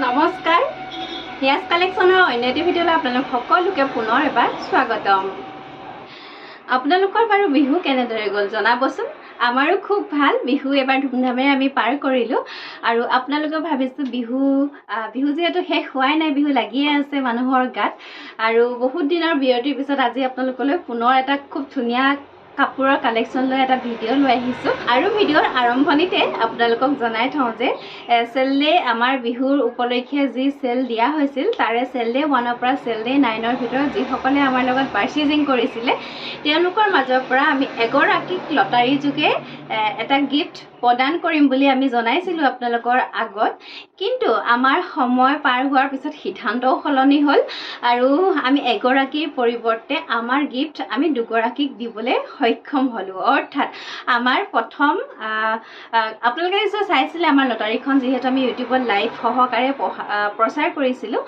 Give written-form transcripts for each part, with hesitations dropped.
নমস্কাৰ হিয়াজ কালেকশ্যনৰ অন্য এটি ভিডিঅ'লৈ আপোনালোক সকলোকে পুনৰ এবাৰ স্বাগতম। আপোনালোকৰ বাৰু বিহু কেনেদৰে গ'ল জনাবচোন। আমাৰো খুব ভাল, বিহু এবাৰ ধুমধামেৰে আমি পাৰ কৰিলোঁ আৰু আপোনালোকে ভাবিছোঁ বিহু যিহেতু শেষ হোৱাই নাই, বিহু লাগিয়ে আছে মানুহৰ গাত আৰু বহুত দিনৰ বিৰতিৰ পিছত আজি আপোনালোকলৈ পুনৰ এটা খুব ধুনীয়া কাপোৰৰ কালেকশ্যন লৈ এটা ভিডিঅ' লৈ আহিছোঁ আৰু ভিডিঅ'ৰ আৰম্ভণিতে আপোনালোকক জনাই থওঁ যে চেল ডে আমাৰ বিহুৰ উপলক্ষে যি চেল দিয়া হৈছিল তাৰে চেল ডে 1ৰ পৰা চেল ডে 9ৰ ভিতৰত যিসকলে আমাৰ লগত পাৰ্চেজিং কৰিছিলে তেওঁলোকৰ মাজৰ পৰা আমি এগৰাকীক লটাৰী যোগে এটা গিফ্ট প্ৰদান কৰিম বুলি আমি জনাইছিলোঁ আপোনালোকৰ আগত, কিন্তু আমাৰ সময় পাৰ হোৱাৰ পিছত সিদ্ধান্তও সলনি হ'ল আৰু আমি এগৰাকীৰ পৰিৱৰ্তে আমাৰ গিফ্ট আমি দুগৰাকীক দিবলৈ সক্ষম হ'লোঁ। অৰ্থাৎ আমাৰ প্ৰথম আপোনালোকে নিশ্চয় চাইছিলে আমাৰ লটাৰীখন, যিহেতু আমি ইউটিউবত লাইভ সহকাৰে প্ৰচাৰ কৰিছিলোঁ।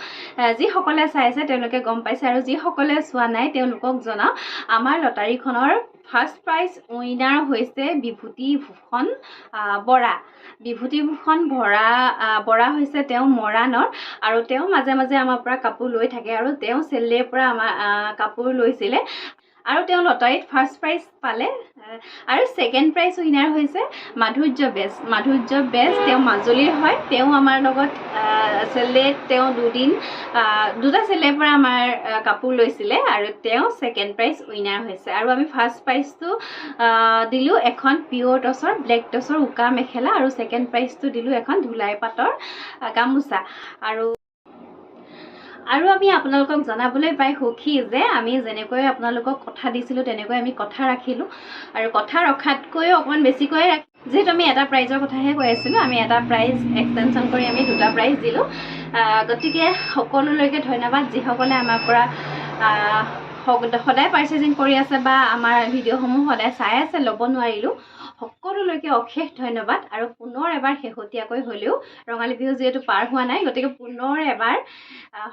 যিসকলে চাইছে তেওঁলোকে গম পাইছে আৰু যিসকলে চোৱা নাই তেওঁলোকক জনাওঁ, আমাৰ লটাৰীখনৰ ফাৰ্ষ্ট প্ৰাইজ উইনাৰ হৈছে বিভূতিভূষণ বৰা। বিভূতিভূষণ বৰা হৈছে তেওঁ মৰাণৰ আৰু তেওঁ মাজে মাজে আমাৰ পৰা কাপোৰ লৈ থাকে আৰু তেওঁ চেল্লেৰ পৰা আমাৰ কাপোৰ লৈছিলে আৰু তেওঁ লটাৰীত ফাৰ্ষ্ট প্ৰাইজ পালে আৰু ছেকেণ্ড প্ৰাইজ উইনাৰ হৈছে মাধুৰ্য বেজ। তেওঁ মাজুলীৰ হয়, তেওঁ আমাৰ লগত চেল্লেত তেওঁ দুটা চেল্লেৰ পৰা আমাৰ কাপোৰ লৈছিলে আৰু তেওঁ ছেকেণ্ড প্ৰাইজ উইনাৰ হৈছে আৰু আমি ফাৰ্ষ্ট প্ৰাইজটো দিলোঁ এখন পিয়'ৰ টচৰ ব্লেক টচৰ উকা মেখেলা আৰু ছেকেণ্ড প্ৰাইজটো দিলোঁ এখন ধুলাই পাটৰ গামোচা আৰু আমি আপোনালোকক জনাবলৈ পাই সুখী যে আমি যেনেকৈ আপোনালোকক কথা দিছিলোঁ তেনেকৈ আমি কথা ৰাখিলোঁ আৰু কথা ৰখাতকৈও অকণমান বেছিকৈ যিহেতু আমি এটা প্ৰাইজৰ কথাহে কৈ আছিলোঁ, আমি এটা প্ৰাইজ এক্সটেনশ্যন কৰি আমি দুটা প্ৰাইজ দিলোঁ। গতিকে সকলোলৈকে ধন্যবাদ যিসকলে আমাৰ পৰা সদায় পাৰ্চেজিং কৰি আছে বা আমাৰ ভিডিঅ'সমূহ সদায় চাই আছে, ল'ব নোৱাৰিলোঁ। সকলোলৈকে অশেষ ধন্যবাদ আৰু পুনৰ এবাৰ শেহতীয়াকৈ হ'লেও ৰঙালী বিহু যিহেতু পাৰ হোৱা নাই, গতিকে পুনৰ এবাৰ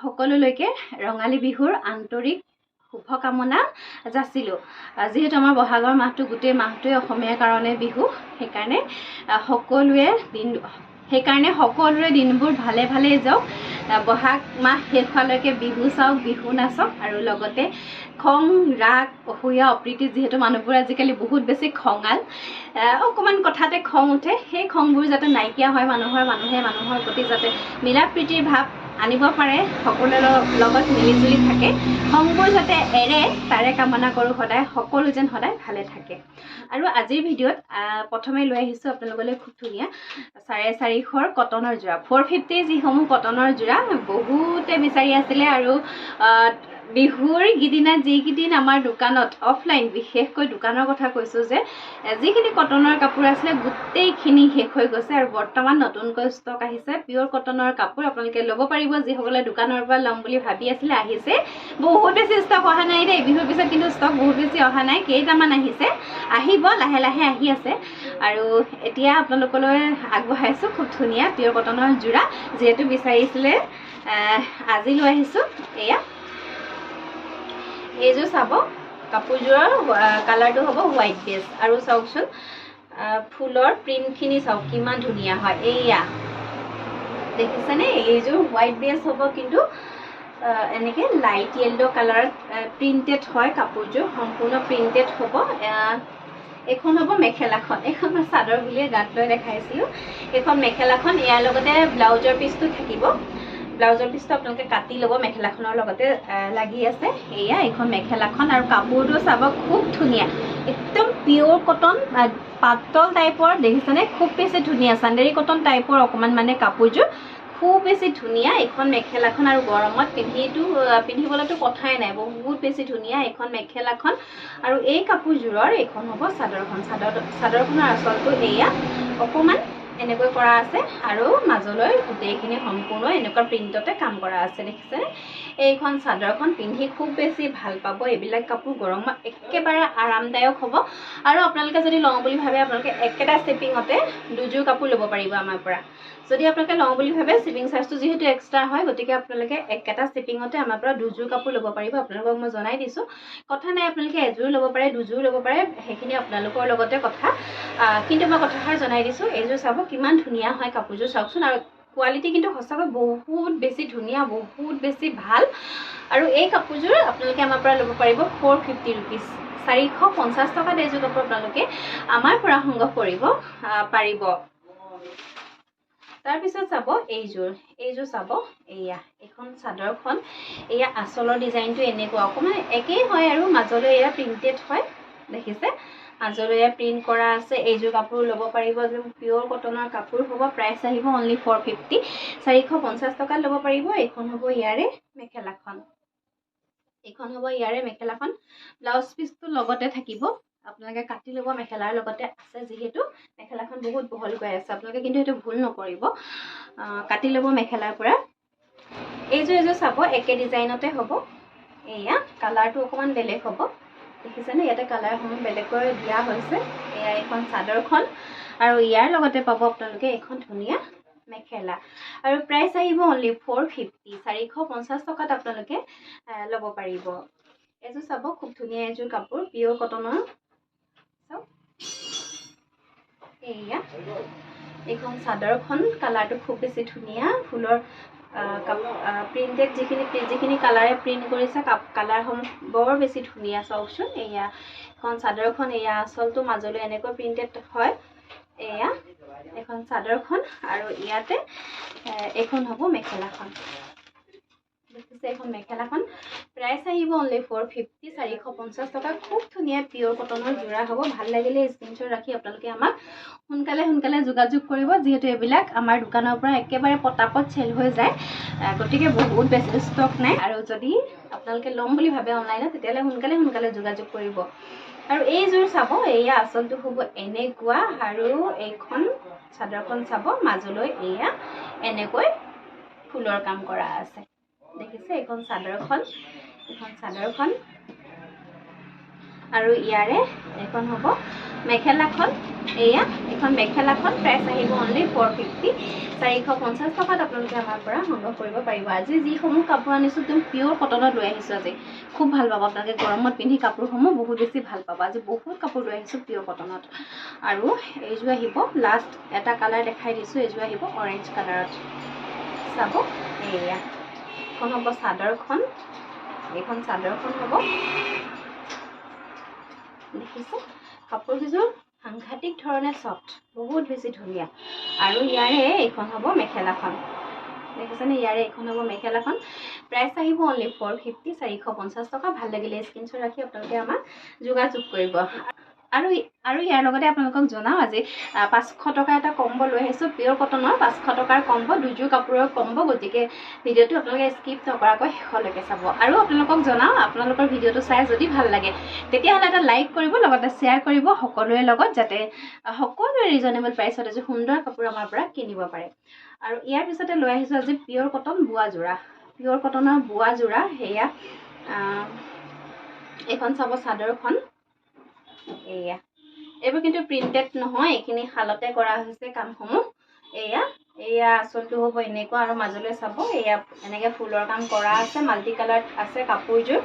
সকলোলৈকে ৰঙালী বিহুৰ আন্তৰিক শুভকামনা যাচিলোঁ। যিহেতু আমাৰ বহাগৰ মাহটো গোটেই মাহটোৱে অসমীয়াৰ কাৰণে বিহু, সেইকাৰণে সকলোৰে দিনবোৰ ভালে যাওক। বহাগ মাহ শেষ হোৱালৈকে বিহু চাওক, বিহু নাচক আৰু লগতে খং ৰাগ অসূয়া অপ্ৰীতি, যিহেতু মানুহবোৰ আজিকালি বহুত বেছি খঙাল, অকণমান কথাতে খং উঠে, সেই খংবোৰ যাতে নাইকিয়া হয়, মানুহে মানুহৰ প্ৰতি যাতে মিলা প্ৰীতিৰ ভাৱ আনিব পাৰে, সকলোৰে লগত মিলিজুলি থাকে, খংবোৰ যাতে এৰে তাৰে কামনা কৰোঁ। সকলো যেন সদায় ভালে থাকে। আৰু আজিৰ ভিডিঅ'ত প্ৰথমে লৈ আহিছোঁ আপোনালোকলৈ খুব ধুনীয়া 450ৰ কটনৰ যোৰা, 450 যিসমূহ কটনৰ যোৰা বহুতে বিচাৰি আছিলে আৰু বিহুৰ গিদিনা যিকেইদিন আমাৰ দোকানত অফলাইন, বিশেষকৈ দোকানৰ কথা কৈছোঁ যে যিখিনি কটনৰ কাপোৰ আছিলে গোটেইখিনি শেষ হৈ গৈছে আৰু বৰ্তমান নতুনকৈ ষ্টক আহিছে পিয়'ৰ কটনৰ কাপোৰ। আপোনালোকে ল'ব পাৰিব যিসকলে দোকানৰ পৰা ল'ম বুলি ভাবি আছিলে, আহিছে। বহুত বেছি ষ্টক অহা নাই দেই, বিহুৰ পিছত কিন্তু ষ্টক বহুত বেছি অহা নাই, কেইটামান আহিছে, আহিব লাহে লাহে আহি আছে। আৰু এতিয়া আপোনালোকলৈ আগবঢ়াইছোঁ খুব ধুনীয়া পিয়'ৰ কটনৰ যোৰা, যিহেতু বিচাৰিছিলে আজি লৈ আহিছোঁ। এইযোৰ চাব, কাপোৰযোৰৰ কালাৰটো হ'ব হোৱাইট বেজ আৰু চাওকচোন ফুলৰ প্ৰিণ্টখিনি চাওক কিমান ধুনীয়া হয়। এয়া দেখিছেনে, এইযোৰ হোৱাইট বেজ হ'ব, কিন্তু এনেকৈ লাইট য়েল্ল' কালাৰত প্ৰিণ্টেড হয় কাপোৰযোৰ, সম্পূৰ্ণ প্ৰিণ্টেড হ'ব। এইখন হ'ব মেখেলাখন, এইখন মই চাদৰ বুলিয়ে গাত লৈ দেখাইছিলোঁ। এইখন মেখেলাখন, ইয়াৰ লগতে ব্লাউজৰ পিচটো থাকিব। ব্লাউজৰ পিচটো আপোনালোকে কাটি ল'ব, মেখেলাখনৰ লগতে লাগি আছে। এইখন মেখেলাখন আৰু কাপোৰটো চাব খুব ধুনীয়া, একদম পিয়'ৰ কটন, পাতল টাইপৰ, দেখিছেনে খুব বেছি ধুনীয়া, চান্দেৰী কটন টাইপৰ অকণমান মানে কাপোৰযোৰ খুব বেছি ধুনীয়া। এইখন মেখেলাখন আৰু গৰমত পিন্ধিবলৈতো কথাই নাই, বহুত বেছি ধুনীয়া এইখন মেখেলাখন। আৰু এই কাপোৰযোৰৰ এইখন হ'ব চাদৰখনৰ আঁচলটো অকণমান এনেকৈ কৰা আছে আৰু মাজলৈ গোটেইখিনি সম্পূৰ্ণ এনেকুৱা প্ৰিণ্টতে কাম কৰা আছে, দেখিছেনে। এইখন চাদৰখন পিন্ধি খুব বেছি ভাল পাব। এইবিলাক কাপোৰ গৰমত একেবাৰে আৰামদায়ক হ'ব আৰু আপোনালোকে যদি লওঁ বুলি ভাবে আপোনালোকে একেটা শ্বিপিঙতে দুযোৰ কাপোৰ ল'ব পাৰিব আমাৰ পৰা। যদি আপোনালোকে লওঁ বুলি ভাবে, শ্বিপিং চাৰ্জটো যিহেতু এক্সট্ৰা হয়, গতিকে আপোনালোকে একেটা শ্বিপিঙতে আমাৰ পৰা দুযোৰ কাপোৰ ল'ব পাৰিব। আপোনালোকক মই জনাই দিছোঁ, কথা নাই আপোনালোকে এযোৰ ল'ব পাৰে, দুযোৰ ল'ব পাৰে, সেইখিনি আপোনালোকৰ লগতে কথা, কিন্তু মই কথাষাৰ জনাই দিছোঁ। এইযোৰ চাব কিমান ধুনীয়া হয় কাপোৰযোৰ, চাওকচোন। আৰু কোৱালিটি কিন্তু সঁচাকৈ বহুত বেছি ধুনীয়া, বহুত বেছি ভাল। আৰু এই কাপোৰযোৰ আপোনালোকে আমাৰ পৰা ল'ব পাৰিব 450 ৰুপিজ, 450 টকাত এইযোৰ কাপোৰ আপোনালোকে আমাৰ পৰা সংগ্ৰহ কৰিব পাৰিব। তাৰপিছত চাব এইযোৰ চাব, এইখন চাদৰখন, এয়া আঁচলৰ ডিজাইনটো এনেকুৱা অকণমান একেই হয় আৰু মাজলৈ এয়া প্ৰিণ্টেড হয়, দেখিছে মাজলৈ এয়া প্ৰিণ্ট কৰা আছে। এইযোৰ কাপোৰ ল'ব পাৰিব, পিয়'ৰ কটনৰ কাপোৰ হ'ব। প্ৰাইচ আহিব অনলি 450, 450 টকাত ল'ব পাৰিব। এইখন হ'ব ইয়াৰে মেখেলাখন, ব্লাউজ পিচটো লগতে থাকিব, আপোনালোকে কাটি ল'ব। মেখেলাৰ লগতে আছে যিহেতু, মেখেলাখন বহুত বহলকৈ আছে, আপোনালোকে কিন্তু সেইটো ভুল নকৰিব, কাটি ল'ব মেখেলাৰ পৰা। এইযোৰ চাব একে ডিজাইনতে হ'ব, এয়া কালাৰটো অকণমান বেলেগ হ'ব, দেখিছেনে ইয়াতে কালাৰসমূহ বেলেগকৈ দিয়া হৈছে। এয়া এইখন চাদৰখন আৰু ইয়াৰ লগতে পাব আপোনালোকে এখন ধুনীয়া মেখেলা। আৰু প্ৰাইচ আহিব অনলি 450, 450 টকাত আপোনালোকে ল'ব পাৰিব। এইযোৰ চাব খুব ধুনীয়া এযোৰ কাপোৰ, পিয়'ৰ কটনৰ। চাওক এয়া এইখন চাদৰখন, কালাৰটো খুব বেছি ধুনীয়া, ফুলৰ প্ৰিণ্টেড যিখিনি কালাৰে প্ৰিণ্ট কৰিছে, কালাৰসমূহ বৰ বেছি ধুনীয়া। চাওকচোন এয়া এখন চাদৰখন, এয়া আঁচলটো মাজলৈ এনেকৈ প্ৰিণ্টেড হয়। এয়া এখন চাদৰখন আৰু ইয়াতে এইখন হ'ব মেখেলাখন, দেখিছে এইখন মেখেলাখন। প্ৰাইচ আহিব অনলি 450, 450 টকা। খুব ধুনীয়া পিয়'ৰ কটনৰ যোৰা হ'ব। ভাল লাগিলে স্ক্ৰীনশ্বট ৰাখি আপোনালোকে আমাক সোনকালে যোগাযোগ কৰিব, যিহেতু এইবিলাক আমাৰ দোকানৰ পৰা একেবাৰে পটাপট চেল হৈ যায়, গতিকে বহুত বেছি ষ্টক নাই। আৰু যদি আপোনালোকে ল'ম বুলি ভাবে অনলাইনত, তেতিয়াহ'লে সোনকালে যোগাযোগ কৰিব। আৰু এইযোৰ চাব, এয়া আঁচলটো হ'ব এনেকুৱা, আৰু এইখন চাদৰখন চাব মাজলৈ এয়া এনেকৈ ফুলৰ কাম কৰা আছে, দেখিছে এইখন চাদৰখন, আৰু ইয়াৰে এইখন হ'ব মেখেলাখন। এয়া এইখন মেখেলাখন, প্ৰাইচ আহিব অনলি 450, 450 টকাত আপোনালোকে আমাৰ পৰা সংগ্ৰহ কৰিব পাৰিব। আজি যিসমূহ কাপোৰ আনিছোঁ একদম পিয়'ৰ কটনত লৈ আহিছোঁ, আজি খুব ভাল পাব আপোনালোকে, গৰমত পিন্ধি কাপোৰসমূহ বহুত বেছি ভাল পাব। আজি বহুত কাপোৰ লৈ আহিছোঁ পিয়'ৰ কটনত। আৰু এইযোৰ আহিব, লাষ্ট এটা কালাৰ দেখাই দিছোঁ, এইযোৰ আহিব অৰেঞ্জ কালাৰত। চাব এয়া এইখন হ'ব চাদৰখন, এইখন চাদৰখন হ'ব, দেখিছে কাপোৰকেইযোৰ সাংঘাতিক ধৰণে চফ্ট, বহুত বেছি ধুনীয়া। আৰু ইয়াৰে এইখন হ'ব মেখেলাখন, দেখিছেনে ইয়াৰে এইখন হ'ব মেখেলাখন। প্ৰাইচ আহিব অনলি 450, 450 টকা। ভাল লাগিলে স্ক্ৰীনশ্বট ৰাখি আপোনালোকে আমাক যোগাযোগ কৰিব। আৰু ইয়াৰ লগতে আপোনালোকক জনাওঁ, আজি 500 টকা এটা কম্ব লৈ আহিছোঁ, পিয়'ৰ কটনৰ 500 টকাৰ কম্ব, দুযোৰ কাপোৰৰ কম্ব। গতিকে ভিডিঅ'টো আপোনালোকে স্কিপ নকৰাকৈ শেষলৈকে চাব। আৰু আপোনালোকক জনাওঁ, আপোনালোকৰ ভিডিঅ'টো চাই যদি ভাল লাগে তেতিয়াহ'লে এটা লাইক কৰিব, লগতে শ্বেয়াৰ কৰিব সকলোৰে লগত, যাতে সকলোৱে ৰিজনেবল প্ৰাইচত এযোৰ সুন্দৰ কাপোৰ আমাৰ পৰা কিনিব পাৰে। আৰু ইয়াৰ পিছতে লৈ আহিছোঁ আজি পিয়'ৰ কটন বোৱা যোৰা, পিয়'ৰ কটনৰ বোৱা যোৰা। সেয়া এইখন চাব চাদৰখন, এয়া এইবোৰ কিন্তু প্ৰিণ্টেড নহয়, এইখিনি শালতে কৰা হৈছে কামসমূহ। এয়া আঁচলটো হ'ব এনেকুৱা, আৰু মাজলৈ চাব এয়া এনেকৈ ফুলৰ কাম কৰা আছে, মাল্টি কালাৰত আছে কাপোৰযোৰ।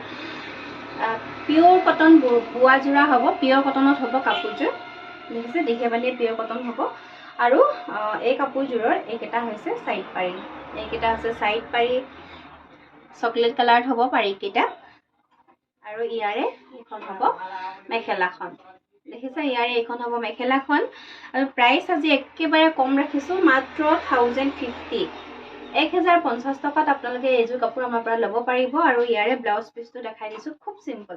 পিয়'ৰ কটন বোৱা যোৰা হ'ব, পিয়'ৰ কটনত হ'ব কাপোৰযোৰ, দেখিছে দেখিয়ে পালিয়ে পিয়'ৰ কটন হ'ব। আৰু এই কাপোৰযোৰৰ এইকেইটা হৈছে চাইড পাৰি, চকলেট কালাৰত হ'ব পাৰিকেইটা। আৰু ইয়াৰে এইখন হ'ব মেখেলাখন, দেখিছে ইয়াৰে এইখন হ'ব মেখেলাখন। আৰু প্ৰাইচ আজি একেবাৰে কম ৰাখিছোঁ, মাত্ৰ 1050, 1050 টকাত আপোনালোকে এইযোৰ কাপোৰ আমাৰ পৰা ল'ব পাৰিব। আৰু ইয়াৰে ব্লাউজ পিচটো দেখাই দিছোঁ, খুব চিম্পল।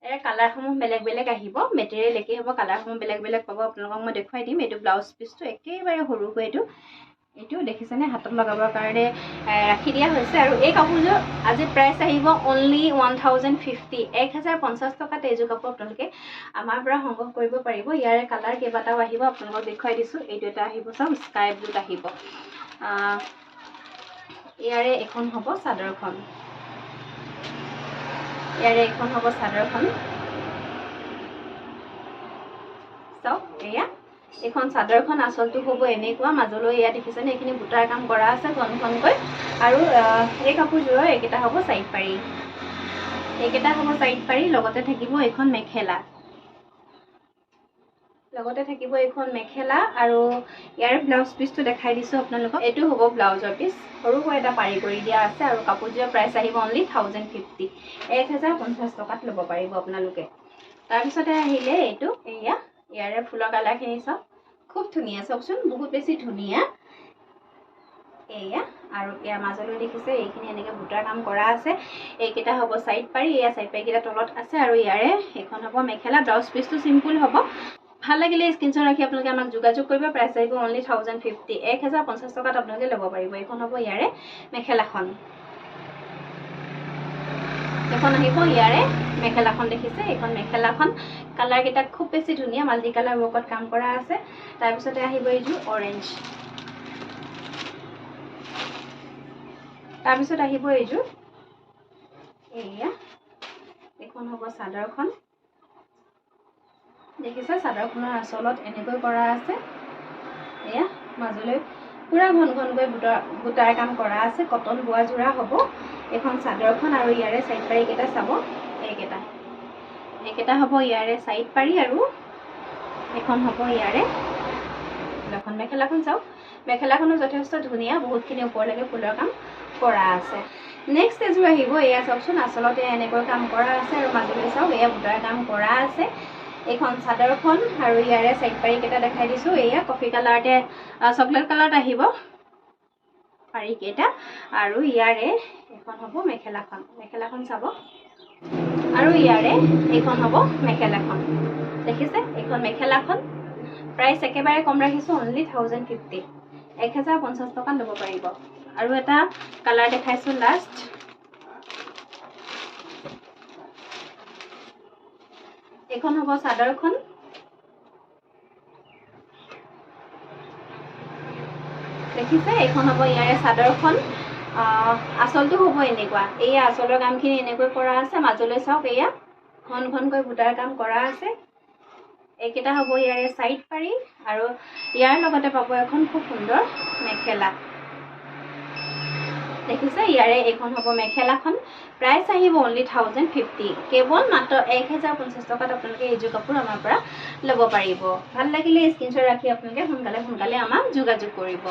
ইয়াৰে কালাৰসমূহ বেলেগ আহিব, মেটেৰিয়েল একেই হ'ব, কালাৰসমূহ বেলেগ পাব। আপোনালোকক মই দেখুৱাই দিম। এইটো ব্লাউজ পিচটো একেবাৰে সৰুকৈ এইটো দেখিছেনে, হাতত লগাবৰ কাৰণে ৰাখি দিয়া হৈছে। আৰু এই কাপোৰযোৰ আজি প্ৰাইচ আহিব অনলি 1050, 1050 টকাত এইযোৰ কাপোৰ আপোনালোকে আমাৰ পৰা সংগ্ৰহ কৰিব পাৰিব। ইয়াৰে কালাৰ কেইবাটাও আহিব, আপোনালোকক দেখুৱাই দিছোঁ। এইটো এটা আহিব, চাওক স্কাই ব্লুত আহিব। ইয়াৰে এখন হ'ব চাদৰখন, চাওক এয়া এইখন চাদৰখন, আঁচলটো হ'ব এনেকুৱা, মাজলৈ এয়া দেখিছেনে এইখিনি বুটাৰ কাম কৰা আছে ঘনকৈ। আৰু এই কাপোৰযোৰৰ এইকেইটা হ'ব চাইড পাৰি, লগতে থাকিব এইখন মেখেলা। লগতে থাকিব এইখন মেখেলা আৰু ইয়াৰ ব্লাউজ পিচটো দেখাই দিছোঁ আপোনালোকক। এইটো হ'ব ব্লাউজৰ পিচ, সৰুকৈ এটা পাৰি কৰি দিয়া আছে আৰু কাপোৰযোৰৰ প্ৰাইচ আহিব অনলি 1050, 1050 টকাত ল'ব পাৰিব আপোনালোকে। তাৰপিছতে আহিলে এইটো, ইয়াৰে ফুলৰ কালাৰখিনি চাওক, খুব ধুনীয়া, চাওকচোন বহুত বেছি ধুনীয়া। আৰু ইয়াৰ মাজলৈ দেখিছে এইখিনি এনেকৈ বুটাৰ কাম কৰা আছে। এইকেইটা হ'ব চাইড পাৰি, চাইড পাৰিকেইটা তলত আছে আৰু ইয়াৰে এইখন হ'ব মেখেলা। ব্লাউজ পিচটো চিম্পুল হ'ব। ভাল লাগিলে স্ক্ৰীনশ্বট ৰাখি আপোনালোকে আমাক যোগাযোগ কৰিব। প্ৰাইচ আহিব অনলি 1050, 1050 টকাত আপোনালোকে ল'ব পাৰিব। এইখন হ'ব ইয়াৰে মেখেলাখন। এইখন আহিব ইয়াৰে মেখেলাখন, দেখিছে এইখন মেখেলাখন। কালাৰকেইটা খুব বেছি ধুনীয়া, মাল্টি কালাৰ ৱৰ্কত কাম কৰা আছে। তাৰপিছতে আহিব এইযোৰ অৰেঞ্জ। তাৰপিছত আহিব এইযোৰ, এইখন হ'ব চাদৰখন। দেখিছে চাদৰখনৰ আঁচলত এনেকৈ কৰা আছে। মাজলৈ পুৰা ঘন ঘনকৈ বুটাৰ কাম কৰা আছে। কটন বোৱা যোৰা হ'ব এইখন চাদৰখন। আৰু ইয়াৰে চাইড পাৰিকেইটা চাব, এইকেইটা হ'ব ইয়াৰে চাইড পাৰি আৰু এইখন হ'ব ইয়াৰে মেখেলাখন। চাওক মেখেলাখনো যথেষ্ট ধুনীয়া, বহুতখিনি ওপৰলৈকে ফুলৰ কাম কৰা আছে। নেক্সট এযোৰ আহিব, এয়া চাওকচোন, আচলতে এনেকৈ কাম কৰা আছে আৰু মাজলৈ চাওক বুটাৰ কাম কৰা আছে। এইখন চাদৰখন আৰু ইয়াৰে চাইড পাৰিকেইটা দেখাই দিছোঁ। কফি কালাৰতে চকলেট কালাৰত আহিব পাৰিকেইটা। আৰু ইয়াৰে এইখন হ'ব মেখেলাখন চাব। আৰু ইয়াৰে এইখন হ'ব মেখেলাখন, দেখিছে এইখন মেখেলাখন। প্ৰাইচ একেবাৰে কম ৰাখিছোঁ, অনলি 1050, 1050 টকাত ল'ব পাৰিব। আৰু এটা কালাৰ দেখাইছোঁ লাষ্ট, এইখন হ'ব চাদৰখন। দেখিছে এইখন হ'ব ইয়াৰে চাদৰখন। আঁচলটো হ'ব এনেকুৱা, আঁচলৰ কামখিনি এনেকৈ কৰা আছে। মাজলৈ চাওক ঘন ঘনকৈ বুটাৰ কাম কৰা আছে। এইকেইটা হ'ব ইয়াৰে চাইড পাৰি আৰু ইয়াৰ লগতে পাব এখন খুব সুন্দৰ মেখেলা। দেখিছে ইয়াৰে এইখন হ'ব মেখেলাখন। প্ৰাইচ আহিব অনলি 1050, কেৱল মাত্ৰ 1050 টকাত আপোনালোকে এইযোৰ কাপোৰ আমাৰ পৰা ল'ব পাৰিব। ভাল লাগিলে স্ক্ৰীনশ্বট ৰাখি আপোনালোকে সোনকালে আমাক যোগাযোগ কৰিব।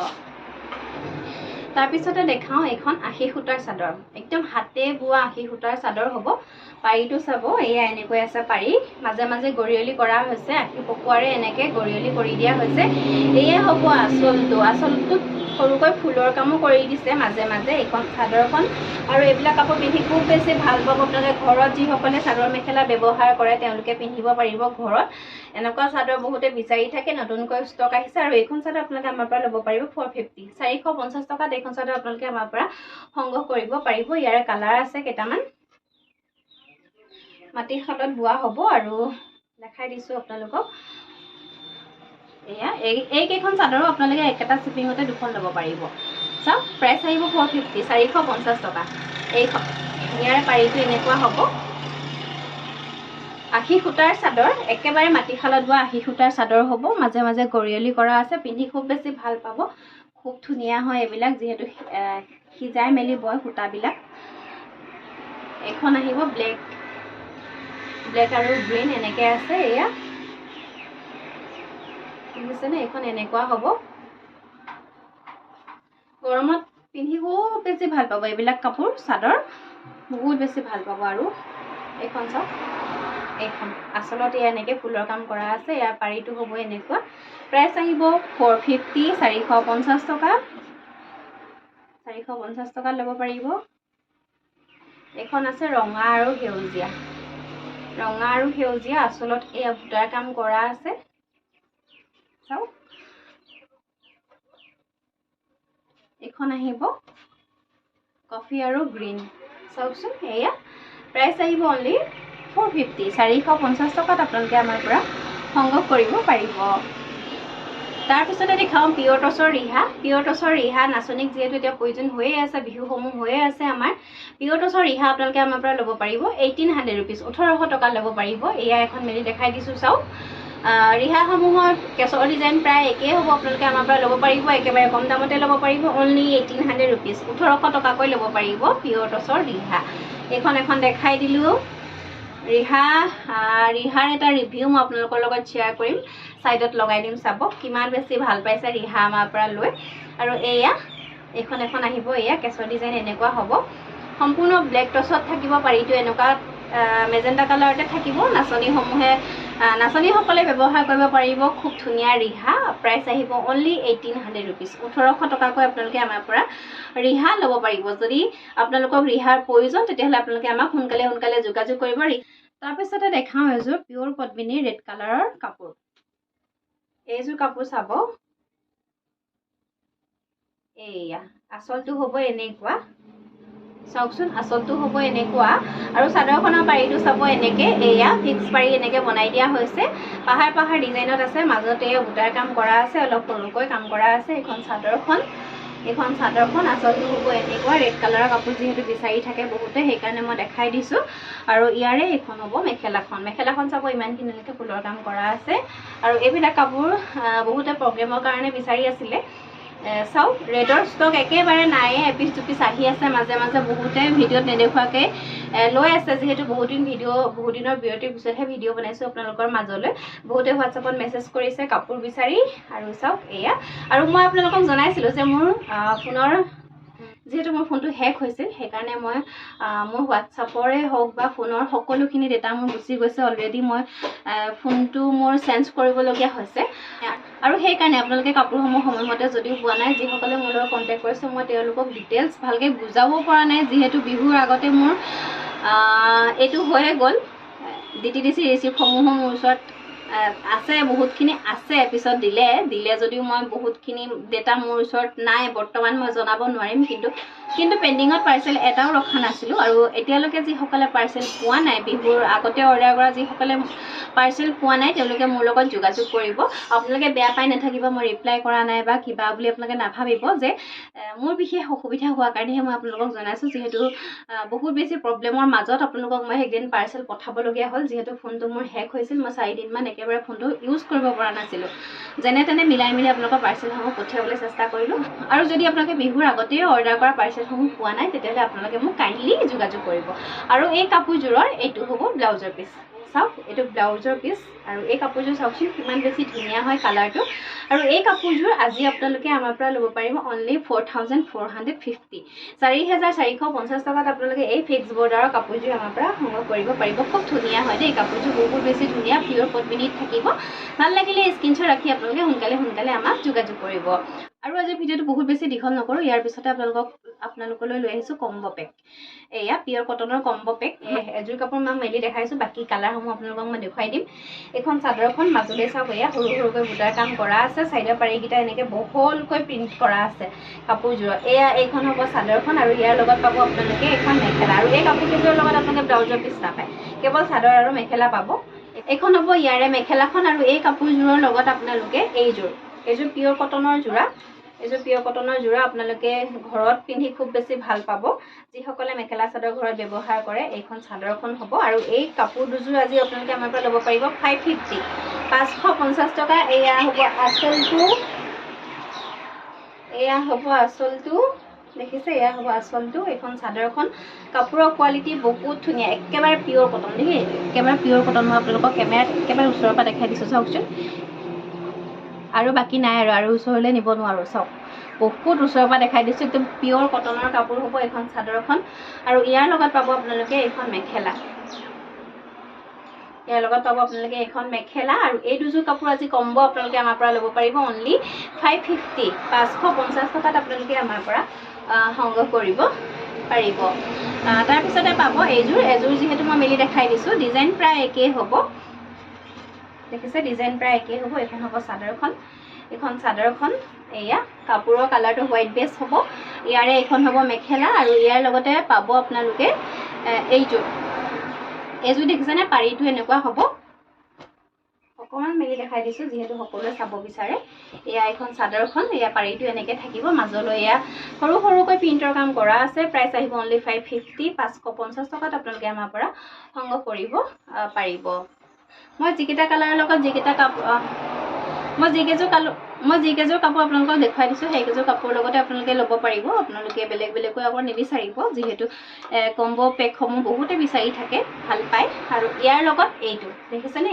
তাৰপিছতে দেখাওঁ এইখন 80 সূতাৰ চাদৰ, একদম হাতে বোৱা 80 সূতাৰ চাদৰ হ'ব। পাৰিটো চাব, এনেকৈ আছে পাৰি, মাজে মাজে গৰিয়লি কৰা হৈছে, আশী পকুৱাৰে এনেকৈ গৰিয়লি কৰি দিয়া হৈছে। হ'ব আঁচলটোত সৰুকৈ ফুলৰ কামো কৰি দিছে মাজে মাজে এইখন চাদৰখন। আৰু এইবিলাক কাপোৰ পিন্ধি খুব বেছি ভাল পাব আপোনালোকে। ঘৰত যিসকলে চাদৰ মেখেলা ব্যৱহাৰ কৰে তেওঁলোকে পিন্ধিব পাৰিব ঘৰত। এনেকুৱা চাদৰ বহুতে বিচাৰি থাকে, নতুনকৈ ষ্টক আহিছে। আৰু এইখন চাদৰ আপোনালোকে আমাৰ পৰা ল'ব পাৰিব 450, 450 টকাত এইখন চাদৰ আপোনালোকে আমাৰ পৰা সংগ্ৰহ কৰিব পাৰিব। ইয়াৰে কালাৰ আছে কেইটামান, মাটিৰ শালত বোৱা হ'ব আৰু দেখাই দিছোঁ আপোনালোকক। এইকেইখন চাদৰো আপোনালোকে একেটা শ্বিপিঙতে দুখন ল'ব পাৰিব। চাওক প্ৰাইচ আহিব 450, 450 টকা। ইয়াৰে পাৰিটো এনেকুৱা হ'ব, 80 সূতাৰ চাদৰ, একেবাৰে মাটিশালত বোৱা 80 সূতাৰ চাদৰ হ'ব। মাজে মাজে গৰিয়লি কৰা আছে, পিন্ধি খুব বেছি ভাল পাব। খুব ধুনীয়া হয় এইবিলাক, যিহেতু সিজাই মেলি বয় সূতাবিলাক। এইখন আহিব ব্লেক আৰু গ্ৰীণ এনেকৈ আছে। দেখিছেনে, এইখন এনেকুৱা হ'ব। গৰমত পিন্ধি খুব বেছি ভাল পাব এইবিলাক কাপোৰ, চাদৰ বহুত বেছি ভাল পাব। আৰু এইখন চাওক, এইখন আচলতে এনেকৈ ফুলৰ কাম কৰা আছে। ইয়াৰ পাৰিটো হ'ব এনেকুৱা। প্ৰাইচ আহিব 450, 450 টকা, 450 টকাত ল'ব পাৰিব। এইখন আছে ৰঙা আৰু সেউজীয়া, আচলত বুটাৰ কাম কৰা আছে। চাওক এইখন আহিব কফি আৰু গ্ৰীণ, চাওকচোন। প্ৰাইচ আহিব অনলি 450, 450 টকাত আপোনালোকে আমাৰ পৰা সংগ্ৰহ কৰিব পাৰিব। তাৰপিছতে দেখাওঁ পিয়ৰ টচৰ ৰিহা। নাচনীক যিহেতু এতিয়া প্ৰয়োজন হৈয়ে আছে, বিহুসমূহ হৈয়ে আছে আমাৰ। পিয়ৰ টচৰ ৰিহা আপোনালোকে আমাৰ পৰা ল'ব পাৰিব 1800 ৰুপিজ, 1800 টকা ল'ব পাৰিব। এখন মেলি দেখাই দিছোঁ চাওক। ৰিহাসমূহৰ কেছৰ ডিজাইন প্ৰায় একেই হ'ব, আপোনালোকে আমাৰ পৰা ল'ব পাৰিব। একেবাৰে কম দামতে ল'ব পাৰিব, অনলি 1800 ৰুপিজ, 1800 টকাকৈ ল'ব পাৰিব পিয়ৰ টচৰ ৰিহা। এখন দেখাই দিলোঁ। ৰিহাৰ এটা ৰিভিউ মই আপোনালোকৰ লগত শ্বেয়াৰ কৰিম, ছাইডত লগাই দিম, চাব কিমান বেছি ভাল পাইছে ৰিহা আমাৰ পৰা লৈ। আৰু এয়া এখন আহিব, এয়া কেছৰ ডিজাইন এনেকুৱা হ'ব, সম্পূৰ্ণ ব্লেক টচত থাকিব, পাৰিটো এনেকুৱা মেজেণ্টা কালাৰতে থাকিব। নাচনীসকলে ব্যৱহাৰ কৰিব পাৰিব, খুব ধুনীয়া ৰিহা। প্ৰাইচ আহিব অনলি 1800 ৰুপিজ, 1800 টকাকৈ আপোনালোকে আমাৰ পৰা ৰিহা ল'ব পাৰিব। যদি আপোনালোকক ৰিহাৰ প্ৰয়োজন তেতিয়াহ'লে আপোনালোকে আমাক সোনকালে যোগাযোগ কৰিব। তাৰপিছতে দেখাওঁ এযোৰ পিয়ৰ পদ্মিনী ৰেড কালাৰৰ কাপোৰ। এইযোৰ কাপোৰ চাব, এয়া আঁচলটো হ'ব এনেকুৱা, চাওকচোন আঁচলটো হ'ব এনেকুৱা। আৰু চাদৰখনৰ পাৰিটো চাব এনেকে, এয়া ফিক্স পাৰি এনেকে বনাই দিয়া হৈছে, পাহাৰ ডিজাইনত আছে, মাজতে বুটাৰ কাম কৰা আছে, অলপ সৰুকৈ কাম কৰা আছে। এইখন চাদৰখন আঁচলটো হ'ব এনেকুৱা, ৰেড কালাৰৰ কাপোৰ যিহেতু বিচাৰি থাকে বহুতে, সেইকাৰণে মই দেখাই দিছোঁ। আৰু ইয়াৰে এইখন হ'ব মেখেলাখন চাব, ইমানখিনিলৈকে ফুলৰ কাম কৰা আছে। আৰু এইবিলাক কাপোৰ বহুতে প্ৰগ্ৰেমৰ কাৰণে বিচাৰি আছিলে। চাওক ৰেডৰ ষ্টক একেবাৰে নাই, এপিচ দুপিচ আহি আছে মাজে বহুতে ভিডিঅ'ত নেদেখুৱাকৈ লৈ আছে, যিহেতু বহুত দিনৰ বিৰতিৰ পিছতহে ভিডিঅ' বনাইছোঁ আপোনালোকৰ মাজলৈ। বহুতে হোৱাটছআপত মেছেজ কৰিছে কাপোৰ বিচাৰি। আৰু চাওক এয়া, আৰু মই আপোনালোকক জনাইছিলোঁ যে যিহেতু মোৰ ফোনটো হেক হৈছিল, সেইকাৰণে মই মোৰ হোৱাটছআপৰে হওক বা ফোনৰ সকলোখিনি ডেটা মোৰ গুচি গৈছে অলৰেডি। মই ফোনটো মোৰ চেঞ্জ কৰিবলগীয়া হৈছে, আৰু সেইকাৰণে আপোনালোকে কাপোৰসমূহ সময়মতে যদিও পোৱা নাই, যিসকলে মোৰ লগত কণ্টেক্ট কৰিছে মই তেওঁলোকক ডিটেইলছ ভালকৈ বুজাব পৰা নাই, যিহেতু বিহুৰ আগতে মোৰ এইটো হৈয়ে গ'ল। DTDC ৰিচিপ্টসমূহো মোৰ ওচৰত আছে, বহুতখিনি আছে, পিছত দিলে যদিও মই বহুতখিনি ডেটা মোৰ ওচৰত নাই বৰ্তমান, মই জনাব নোৱাৰিম। কিন্তু পেণ্ডিঙত পাৰ্চেল এটাও ৰখা নাছিলোঁ। আৰু এতিয়ালৈকে যিসকলে পাৰ্চেল পোৱা নাই, বিহুৰ আগতে অৰ্ডাৰ কৰা যিসকলে পাৰ্চেল পোৱা নাই, তেওঁলোকে মোৰ লগত যোগাযোগ কৰিব। আপোনালোকে বেয়া পাই নাথাকিব, মই ৰিপ্লাই কৰা নাই বা কিবা বুলি আপোনালোকে নাভাবিব, যে মোৰ বিশেষ অসুবিধা হোৱাৰ কাৰণেহে মই আপোনালোকক জনাইছোঁ। যিহেতু বহুত বেছি প্ৰব্লেমৰ মাজত আপোনালোকক মই সেইদিন পাৰ্চেল পঠাবলগীয়া হ'ল, যিহেতু ফোনটো মোৰ হেক হৈছিল। মই 4 দিনমান একেবাৰে ফোনটো ইউজ কৰিব পৰা নাছিলোঁ। যেনে তেনে মিলাই আপোনালোকৰ পাৰ্চেলসমূহ পঠিয়াবলৈ চেষ্টা কৰিলোঁ। আৰু যদি আপোনালোকে বিহুৰ আগতেই অৰ্ডাৰ কৰা পাৰ্চেলসমূহ পোৱা নাই, তেতিয়াহ'লে আপোনালোকে মোক কাইণ্ডলি যোগাযোগ কৰিব। আৰু এই কাপোৰযোৰৰ এইটো হ'ব ব্লাউজৰ পিচ, চাওক এইটো ব্লাউজৰ পিচ। আৰু এই কাপোৰযোৰ চাওকচোন কিমান বেছি ধুনীয়া হয় কালাৰটো। আৰু এই কাপোৰযোৰ আজি আপোনালোকে আমাৰ পৰা ল'ব পাৰিব অনলি 4450, 4450 টকাত আপোনালোকে এই ফিক্স বৰ্ডাৰৰ কাপোৰযোৰ আমাৰ পৰা সংগ্ৰহ কৰিব পাৰিব। খুব ধুনীয়া হয় দেই কাপোৰযোৰ, বহুত বেছি ধুনীয়া, পিয়ৰ পদ্মিনীত থাকিব। ভাল লাগিলে স্ক্ৰীনশ্বট ৰাখি আপোনালোকে সোনকালে আমাক যোগাযোগ কৰিব। আৰু আজি ভিডিঅ'টো বহুত বেছি দীঘল নকৰোঁ, ইয়াৰ পিছতে আপোনালোকলৈ লৈ আহিছোঁ কম্বো পেক। এয়া পিয়ৰ কটনৰ কম্বো পেক। এযোৰ কাপোৰ মই মেলি দেখাইছোঁ, বাকী কালাৰসমূহ আপোনালোকক মই দেখুৱাই দিম। এইখন চাদৰখন মাজুলী চাওক, এয়া সৰুকৈ বুটাৰ কাম কৰা আছে, চাইডৰ পাৰিকেইটা এনেকৈ বহলকৈ প্ৰিণ্ট কৰা আছে কাপোৰযোৰত। এইখন হ'ব চাদৰখন, আৰু ইয়াৰ লগত পাব আপোনালোকে এখন মেখেলা। আৰু এই কাপোৰকেইযোৰৰ লগত আপোনালোকে ব্লাউজৰ পিচ নাপায়, কেৱল চাদৰ আৰু মেখেলা পাব। এইখন হ'ব ইয়াৰে মেখেলাখন, আৰু এই কাপোৰযোৰৰ লগত আপোনালোকে এইযোৰ পিয়ৰ কটনৰ যোৰা। এইযোৰ পিয়ৰ কটনৰ যোৰা আপোনালোকে ঘৰত পিন্ধি খুব বেছি ভাল পাব, যিসকলে মেখেলা চাদৰ ঘৰত ব্যৱহাৰ কৰে। এইখন চাদৰখন হ'ব, আৰু এই কাপোৰ দুযোৰ আজি আপোনালোকে আমাৰ পৰা ল'ব পাৰিব 550, 550 টকা। এয়া হ'ব আঁচলটো, দেখিছে, এয়া হ'ব আঁচলটো। এইখন চাদৰখন, কাপোৰৰ কোৱালিটি বহুত ধুনীয়া, একেবাৰে পিয়ৰ কটন দেই, একেবাৰে পিয়ৰ কটন। মই আপোনালোকক কেমেৰাত একেবাৰে ওচৰৰ পৰা দেখাই দিছোঁ, চাওকচোন। আৰু বাকী নাই, আৰু ওচৰলৈ নিব নোৱাৰোঁ, চাওক বহুত ওচৰৰ পৰা দেখাই দিছোঁ। একদম পিয়ৰ কটনৰ কাপোৰ হ'ব এইখন চাদৰখন। আৰু ইয়াৰ লগত পাব আপোনালোকে এইখন মেখেলা, এইখন মেখেলা। আৰু এই দুযোৰ কাপোৰ আজি কম্বো আপোনালোকে আমাৰ পৰা ল'ব পাৰিব অনলি 550, 550 টকাত আপোনালোকে আমাৰ পৰা সংগ্ৰহ কৰিব পাৰিব। তাৰপিছতে পাব এযোৰ যিহেতু মই মেলি দেখাই দিছোঁ, ডিজাইন প্ৰায় একেই হ'ব, দেখিছে, ডিজাইন প্ৰায় একেই হ'ব। এইখন হ'ব চাদৰখন, এইখন চাদৰখন। এয়া কাপোৰৰ কালাৰটো হোৱাইট বেছ হ'ব। ইয়াৰে এইখন হ'ব মেখেলা, আৰু ইয়াৰ লগতে পাব আপোনালোকে এইযোৰ দেখিছেনে, পাৰিটো এনেকুৱা হ'ব। অকণমান মেলি দেখাই দিছোঁ, যিহেতু সকলোৱে চাব বিচাৰে। এয়া এইখন চাদৰখন, এয়া পাৰিটো এনেকৈ থাকিব, মাজলৈ এয়া সৰুকৈ প্ৰিণ্টৰ কাম কৰা আছে। প্ৰাইচ আহিব অনলি 550, 550 টকাত আপোনালোকে আমাৰ পৰা সংগ্ৰহ কৰিব পাৰিব। মই যিকেইটা কালাৰৰ লগত মই যিকেইযোৰ কাপোৰ আপোনালোকক দেখুৱাই দিছোঁ সেইকেইযোৰ কাপোৰৰ লগতে আপোনালোকে ল'ব পাৰিব। আপোনালোকে বেলেগ বেলেগকৈ আকৌ নিবিচাৰিব, যিহেতু কম্বো পেকসমূহ বহুতে বিচাৰি থাকে, ভাল পায়। আৰু ইয়াৰ লগত এইটো দেখিছেনে,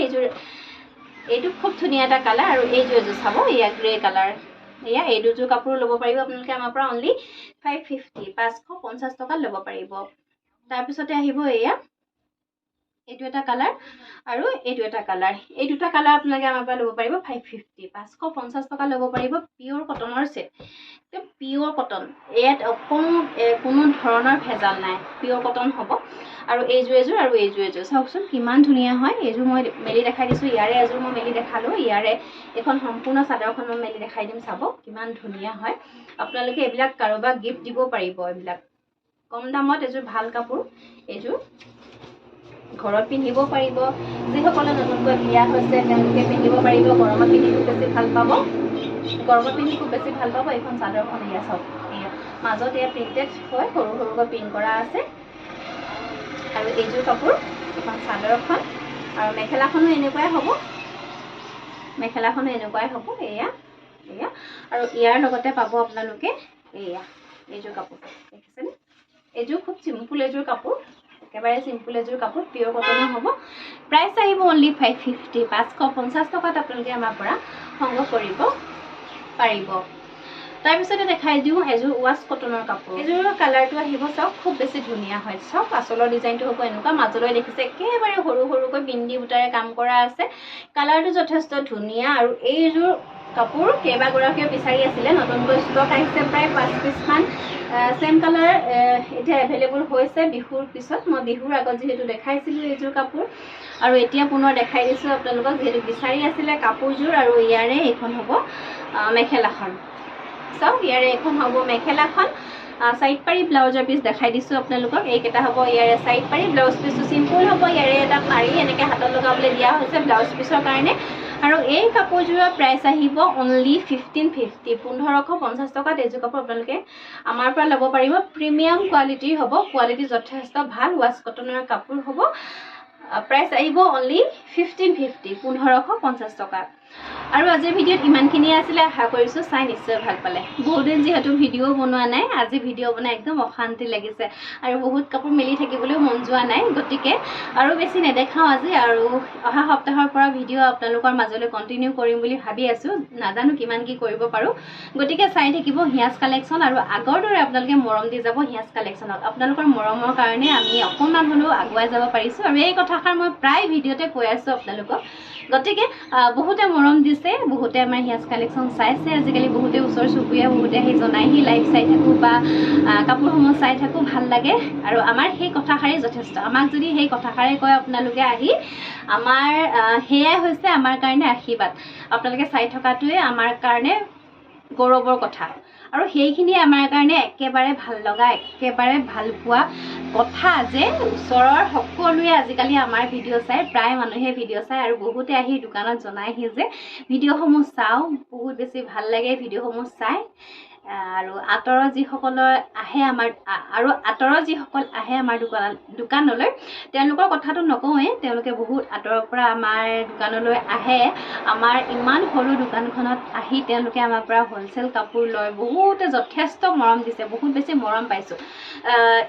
এইটো খুব ধুনীয়া এটা কালাৰ। আৰু এইযোৰ চাব, এয়া গ্ৰে কালাৰ। এই দুযোৰ কাপোৰ ল'ব পাৰিব আপোনালোকে আমাৰ পৰা অনলি 550 550 টকাত ল'ব পাৰিব। তাৰপিছতে আহিব এইটো এটা কালাৰ আৰু এইটো এটা কালাৰ। এই দুটা কালাৰ আপোনালোকে আমাৰ পৰা ল'ব পাৰিব 550 550 টকা ল'ব পাৰিব। পিয়'ৰ কটনৰ ছেট, পিয়'ৰ কটন, ইয়াত কোনো ধৰণৰ ভেজাল নাই, পিয়'ৰ কটন হ'ব। আৰু এইযোৰ আৰু এইযোৰ চাওকচোন কিমান ধুনীয়া হয়। এইযোৰ মই মেলি দেখাই দিছোঁ, ইয়াৰে এযোৰ মই মেলি দেখালোঁ, ইয়াৰে এখন সম্পূৰ্ণ চাদৰখন মই মেলি দেখাই দিম, চাব কিমান ধুনীয়া হয়। আপোনালোকে এইবিলাক কাৰোবাক গিফ্ট দিব পাৰিব। এইবিলাক কম দামত এযোৰ ভাল কাপোৰ, এইযোৰ ঘৰত পিন্ধিব পাৰিব। যিসকলে নতুনকৈ বিয়া হৈছে তেওঁলোকে পিন্ধিব পাৰিব, গৰমত পিন্ধি খুব বেছি ভাল পাব, এইখন চাদৰখন এয়া চাওক, মাজত এয়া প্ৰিণ্টেড হয়, সৰু সৰুকৈ প্ৰিণ্ট কৰা আছে। আৰু এইযোৰ কাপোৰ, এখন চাদৰখন, আৰু মেখেলাখনো এনেকুৱাই হ'ব, এয়া আৰু ইয়াৰ লগতে পাব আপোনালোকে এইযোৰ কাপোৰ। দেখিছেনে, এইযোৰ খুব চিম্পুল এযোৰ কাপোৰ, একেবাৰে চিম্পুল এযোৰ কাপোৰ, পিয়'ৰ কটনৰ হ'ব। প্ৰাইচ আহিব অনলি 550 550 টকাত আপোনালোকে আমাৰ পৰা সংগ্ৰহ কৰিব পাৰিব। তাৰপিছতে দেখাই দিওঁ এযোৰ ৱাছ কটনৰ কাপোৰ। এইযোৰৰ কালাৰটো আহিব, চাওক খুব বেছি ধুনীয়া হয়। চাওক আঁচলৰ ডিজাইনটো হ'ব এনেকুৱা, মাজলৈ দেখিছে একেবাৰে সৰু সৰুকৈ বিন্দি বুটাৰে কাম কৰা আছে। কালাৰটো যথেষ্ট ধুনীয়া। আৰু এইযোৰ কাপোৰ কেইবাগৰাকীয়ে বিচাৰি আছিলে, নতুনকৈ ষ্টক আহিছে প্ৰায় 5 পিচমান। চেম কালাৰ এতিয়া এভেইলেবল হৈছে বিহুৰ পিছত। মই বিহুৰ আগত যিহেতু দেখাইছিলোঁ এইযোৰ কাপোৰ, আৰু এতিয়া পুনৰ দেখাই দিছোঁ আপোনালোকক, যিহেতু বিচাৰি আছিলে কাপোৰযোৰ। আৰু ইয়াৰে এইখন হ'ব মেখেলাখন, চাওক ইয়াৰে এইখন হ'ব মেখেলাখন। সাইড পাৰি ব্লাউজৰ পিচ দেখাই দিছোঁ আপোনালোকক, এইকেইটা হ'ব ইয়াৰে সাইড পাৰি। ব্লাউজ পিচটো চিম্পুল হ'ব, ইয়াৰে এটা পাৰি এনেকৈ হাতত লগাবলৈ দিয়া হৈছে ব্লাউজ পিচৰ কাৰণে। আৰু এই কাপোৰযোৰৰ প্ৰাইচ আহিব অনলি 1550 1550 টকাত এইযোৰ কাপোৰ আপোনালোকে আমাৰ পৰা ল'ব পাৰিব। প্ৰিমিয়াম কোৱালিটিৰ হ'ব, কোৱালিটি যথেষ্ট ভাল, ৱাছ কটনৰ কাপোৰ হ'ব। প্ৰাইচ আহিব অনলি 1550 1550 টকা। আৰু আজিৰ ভিডিঅ'ত ইমানখিনিয়ে আছিলে, আশা কৰিছোঁ চাই নিশ্চয় ভাল পালে। বহুদিন যিহেতু ভিডিঅ' বনোৱা নাই, আজি ভিডিঅ' বনাই একদম অশান্তি লাগিছে, আৰু বহুত কাপোৰ মেলি থাকিবলৈও মন যোৱা নাই, গতিকে আৰু বেছি নেদেখাওঁ আজি। আৰু অহা সপ্তাহৰ পৰা ভিডিঅ' আপোনালোকৰ মাজলৈ কণ্টিনিউ কৰিম বুলি ভাবি আছোঁ, নাজানো কিমান কি কৰিব পাৰোঁ। গতিকে চাই থাকিব হিয়াজ কালেকশ্যন, আৰু আগৰ দৰে আপোনালোকে মৰম দি যাব হিয়াজ কালেকশ্যনত। আপোনালোকৰ মৰমৰ কাৰণে আমি অকণমান হ'লেও আগুৱাই যাব পাৰিছোঁ, আৰু এই কথাষাৰ মই প্ৰায় ভিডিঅ'তে কৈ আছোঁ আপোনালোকক। গতিকে বহুতে মৰম দিছে, বহুতে আমাৰ হিয়াজ কালেকশ্যন চাইছে, আজিকালি বহুতে ওচৰ চুবুৰীয়া বহুতে আহি জনাইহি, লাইভ চাই থাকোঁ বা কাপোৰসমূহ চাই থাকোঁ, ভাল লাগে। আৰু আমাৰ সেই কথাষাৰেই যথেষ্ট, আমাক যদি সেই কথাষাৰে কয় আপোনালোকে আহি, আমাৰ সেয়াই হৈছে আমাৰ কাৰণে আশীৰ্বাদ। আপোনালোকে চাই থকাটোৱে আমাৰ কাৰণে গৌৰৱৰ কথা, আৰু সেইখিনিয়ে আমাৰ কাৰণে একেবাৰে ভাল লগা, একেবাৰে ভাল পোৱা কথা যে ওচৰৰ সকলোৱে আজিকালি আমাৰ ভিডিঅ' চাই, প্ৰায় মানুহে ভিডিঅ' চায়, আৰু বহুতে আহি দোকানত জনাইহি যে ভিডিঅ'সমূহ চাওঁ, বহুত বেছি ভাল লাগে ভিডিঅ'সমূহ চাই। আৰু আঁতৰৰ যিসকল আহে আমাৰ দোকানলৈ, তেওঁলোকৰ কথাটো নকওঁৱেই, তেওঁলোকে বহুত আঁতৰৰ পৰা আমাৰ দোকানলৈ আহে। আমাৰ ইমান সৰু দোকানখনত আহি তেওঁলোকে আমাৰ পৰা হ'লচেল কাপোৰ লয়, বহুতে যথেষ্ট মৰম দিছে, বহুত বেছি মৰম পাইছোঁ।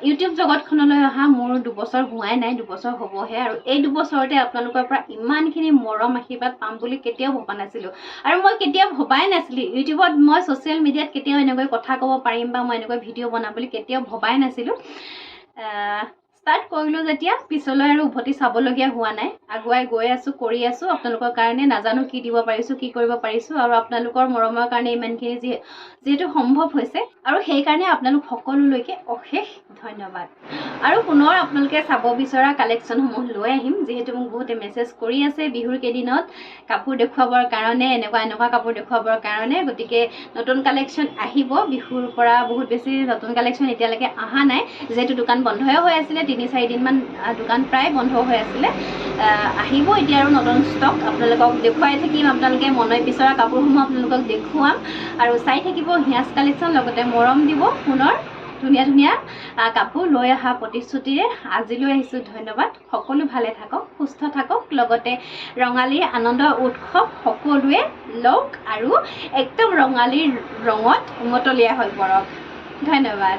ইউটিউব জগতখনলৈ অহা মোৰ 2 বছৰ হোৱাই নাই, 2 বছৰ হ'বহে, আৰু এই 2 বছৰতে আপোনালোকৰ পৰা ইমানখিনি মৰম আশীৰ্বাদ পাম বুলি কেতিয়াও ভবা নাছিলোঁ। আৰু মই কেতিয়াও ভবাই নাছিলোঁ ইউটিউবত, মই ছ'চিয়েল মিডিয়াত কেতিয়াও এনেকৈ কথা ক'ব পাৰিম বা মই এনেকৈ ভিডিঅ' বনাম বুলি কেতিয়াও ভবাই নাছিলোঁ। ষ্টাৰ্ট কৰিলোঁ যেতিয়া, পিছলৈ আৰু উভতি চাবলগীয়া হোৱা নাই, আগুৱাই গৈ আছোঁ, কৰি আছোঁ আপোনালোকৰ কাৰণে। নাজানো কি দিব পাৰিছোঁ, কি কৰিব পাৰিছোঁ, আৰু আপোনালোকৰ মৰমৰ কাৰণে ইমানখিনি যিহেতু সম্ভৱ হৈছে, আৰু সেইকাৰণে আপোনালোক সকলোলৈকে অশেষ ধন্যবাদ। আৰু পুনৰ আপোনালোকে চাব বিচৰা কালেকশ্যনসমূহ লৈ আহিম, যিহেতু মোক বহুতে মেছেজ কৰি আছে বিহুৰ কেইদিনত কাপোৰ দেখুৱাবৰ কাৰণে, এনেকুৱা কাপোৰ দেখুৱাবৰ কাৰণে। গতিকে নতুন কালেকশ্যন আহিব, বিহুৰ পৰা বহুত বেছি নতুন কালেকশ্যন এতিয়ালৈকে অহা নাই, যিহেতু দোকান বন্ধই হৈ আছিলে, 3-4 দিনমান দোকান প্ৰায় বন্ধ হৈ আছিলে। আহিব এতিয়া আৰু নতুন ষ্টক, আপোনালোকক দেখুৱাই থাকিম, আপোনালোকে মনে বিচৰা কাপোৰসমূহ আপোনালোকক দেখুৱাম, আৰু চাই থাকিব হিয়াজ কালেকশ্যন, লগতে মৰম দিব পুনৰ। ধুনীয়া ধুনীয়া কাপোৰ লৈ অহা প্ৰতিশ্ৰুতিৰে আজিলৈ আহিছোঁ। ধন্যবাদ। সকলো ভালে থাকক, সুস্থ থাকক, লগতে ৰঙালীৰ আনন্দ উৎসৱ সকলোৱে লওক আৰু একদম ৰঙালীৰ ৰঙত উমতলীয়া হৈ পৰক। ধন্যবাদ।